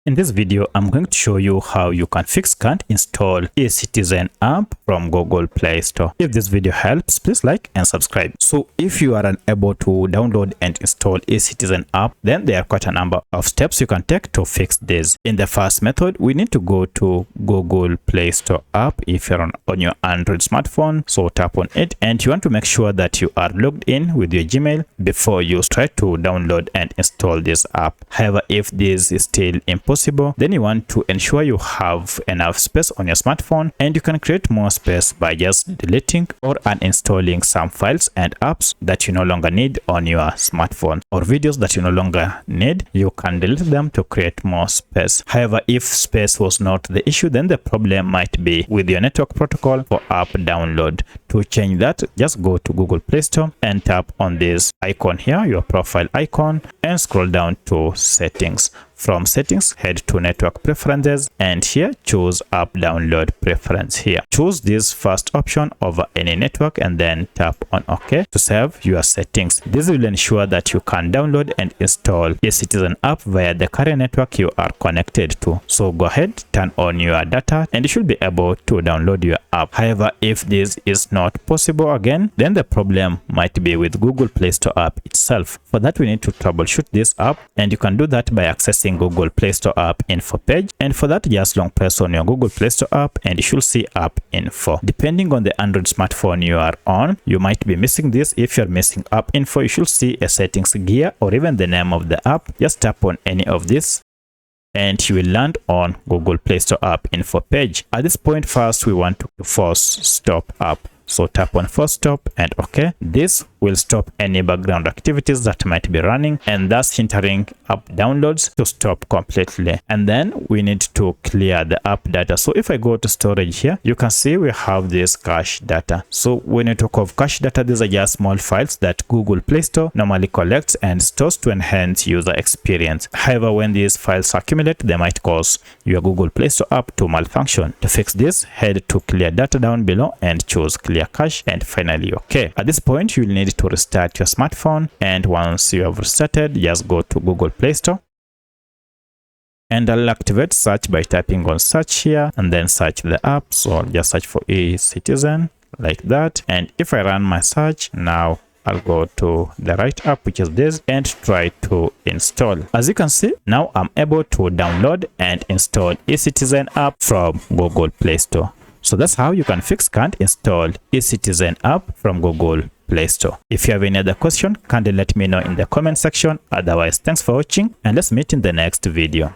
In this video, I'm going to show you how you can fix can't install Ecitizen app from Google Play Store. If this video helps, please like and subscribe. So if you are unable to download and install Ecitizen app, then there are quite a number of steps you can take to fix this. In the first method, we need to go to Google Play Store app if you're on your Android smartphone. So tap on it and you want to make sure that you are logged in with your Gmail before you try to download and install this app. However, if this is still impossible, then you want to ensure you have enough space on your smartphone, and you can create more space by just deleting or uninstalling some files and apps that you no longer need on your smartphone, or videos that you no longer need. You can delete them to create more space. However, if space was not the issue, then the problem might be with your network protocol for app download. To change that, just go to Google Play Store and tap on this icon here, your profile icon, and scroll down to settings. From settings, head to network preferences, and here choose app download preference. Here choose this first option over any network and then tap on OK to save your settings. This will ensure that you can download and install Ecitizen app via the current network you are connected to. So go ahead, turn on your data, and you should be able to download your app. However, if this is not possible again, then the problem might be with Google Play Store app itself. For that, we need to troubleshoot this app, and you can do that by accessing Google Play Store app info page. And for that, just long press on your Google Play Store app and you should see app info. Depending on the Android smartphone you are on, you might be missing this. If you're missing app info, you should see a settings gear or even the name of the app. Just tap on any of this and you will land on Google Play Store app info page. At this point, first we want to force stop app. So tap on force stop and OK. This will stop any background activities that might be running, and thus hindering app downloads to stop completely. And then we need to clear the app data. So if I go to storage here, you can see we have this cache data. So when you talk of cache data, these are just small files that Google Play Store normally collects and stores to enhance user experience. However, when these files accumulate, they might cause your Google Play Store app to malfunction. To fix this, head to clear data down below and choose clear cache, and finally OK. At this point, you will need to restart your smartphone, and once you have restarted, just go to Google Play Store and I'll activate search by typing on search here and then search the app. So I'll just search for Ecitizen like that, and if I run my search now, I'll go to the right app, which is this, and try to install. As you can see, now I'm able to download and install Ecitizen app from Google Play Store. So that's how you can fix can't install Ecitizen app from Google Play Store. If you have any other question, kindly let me know in the comment section. Otherwise, thanks for watching and let's meet in the next video.